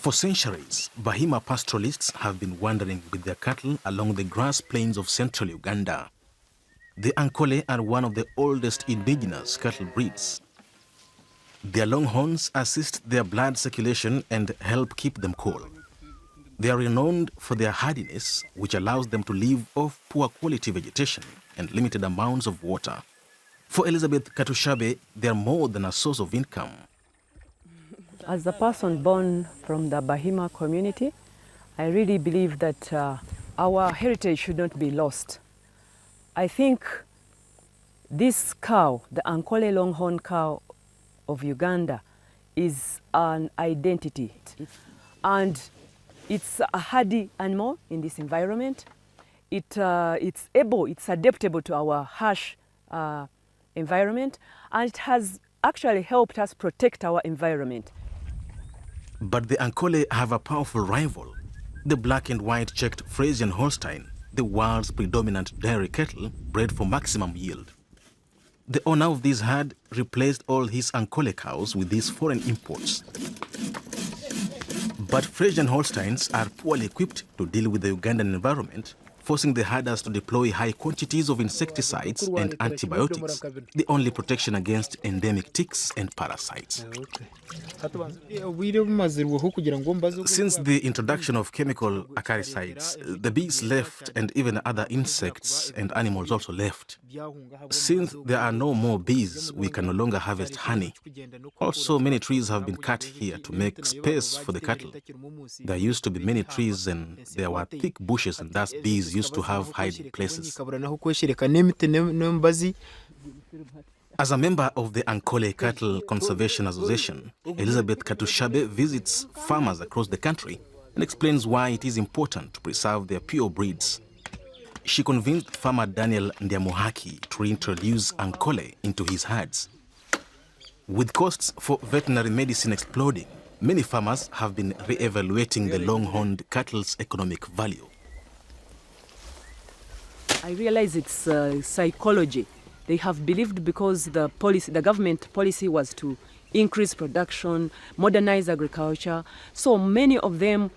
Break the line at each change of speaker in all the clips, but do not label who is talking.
For centuries, Bahima pastoralists have been wandering with their cattle along the grass plains of central Uganda. The Ankole are one of the oldest indigenous cattle breeds. Their long horns assist their blood circulation and help keep them cool. They are renowned for their hardiness, which allows them to live off poor quality vegetation and limited amounts of water. For Elizabeth Katushabe, they are more than a source of income.
As a person born from the Bahima community, I really believe that our heritage should not be lost. I think this cow, the Ankole longhorn cow of Uganda, is an identity. And it's a hardy animal in this environment. It's adaptable to our harsh environment, and it has actually helped us protect our environment.
But the Ankole have a powerful rival, the black and white checked Frisian Holstein, the world's predominant dairy cattle bred for maximum yield. The owner of this herd replaced all his Ankole cows with these foreign imports. But Frisian Holsteins are poorly equipped to deal with the Ugandan environment, forcing the herders to deploy high quantities of insecticides and antibiotics, the only protection against endemic ticks and parasites. Since the introduction of chemical acaricides, the bees left and even other insects and animals also left. Since there are no more bees, we can no longer harvest honey. Also, many trees have been cut here to make space for the cattle. There used to be many trees and there were thick bushes, and thus bees used to have hiding places. As a member of the Ankole Cattle Conservation Association, Elizabeth Katushabe visits farmers across the country and explains why it is important to preserve their pure breeds. She convinced farmer Daniel Ndiamuhaki to reintroduce Ankole into his herds. With costs for veterinary medicine exploding, many farmers have been re-evaluating the long-horned cattle's economic value.
I realize it's psychology. They have believed because the government policy was to increase production, modernize agriculture. So many of them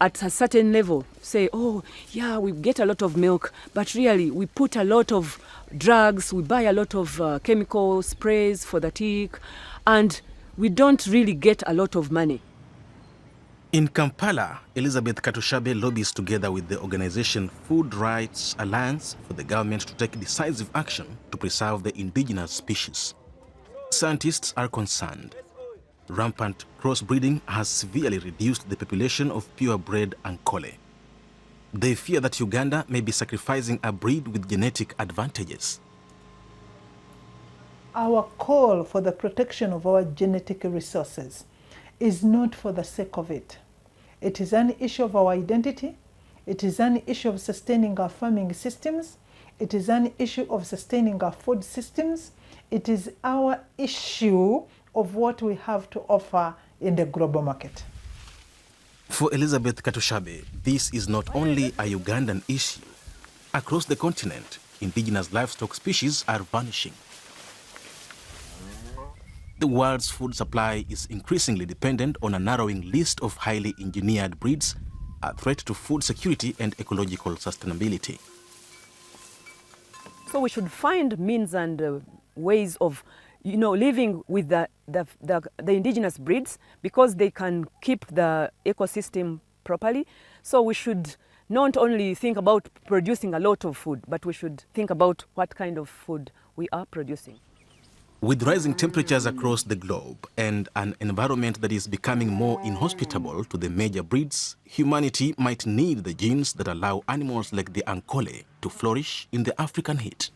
at a certain level say, oh, yeah, we get a lot of milk, but really we put a lot of drugs, we buy a lot of chemical sprays for the tick, and we don't really get a lot of money.
In Kampala, Elizabeth Katushabe lobbies together with the organization Food Rights Alliance for the government to take decisive action to preserve the indigenous species. Scientists are concerned. Rampant crossbreeding has severely reduced the population of purebred Ankole. They fear that Uganda may be sacrificing a breed with genetic advantages.
Our call for the protection of our genetic resources is not for the sake of it. It is an issue of our identity. It is an issue of sustaining our farming systems. It is an issue of sustaining our food systems. It is our issue of what we have to offer in the global market.
For Elizabeth Katushabe, this is not only a Ugandan issue. Across the continent, indigenous livestock species are vanishing. The world's food supply is increasingly dependent on a narrowing list of highly engineered breeds, a threat to food security and ecological sustainability.
So we should find means and ways of, living with the indigenous breeds, because they can keep the ecosystem properly. So we should not only think about producing a lot of food, but we should think about what kind of food we are producing.
With rising temperatures across the globe and an environment that is becoming more inhospitable to the major breeds, humanity might need the genes that allow animals like the Ankole to flourish in the African heat.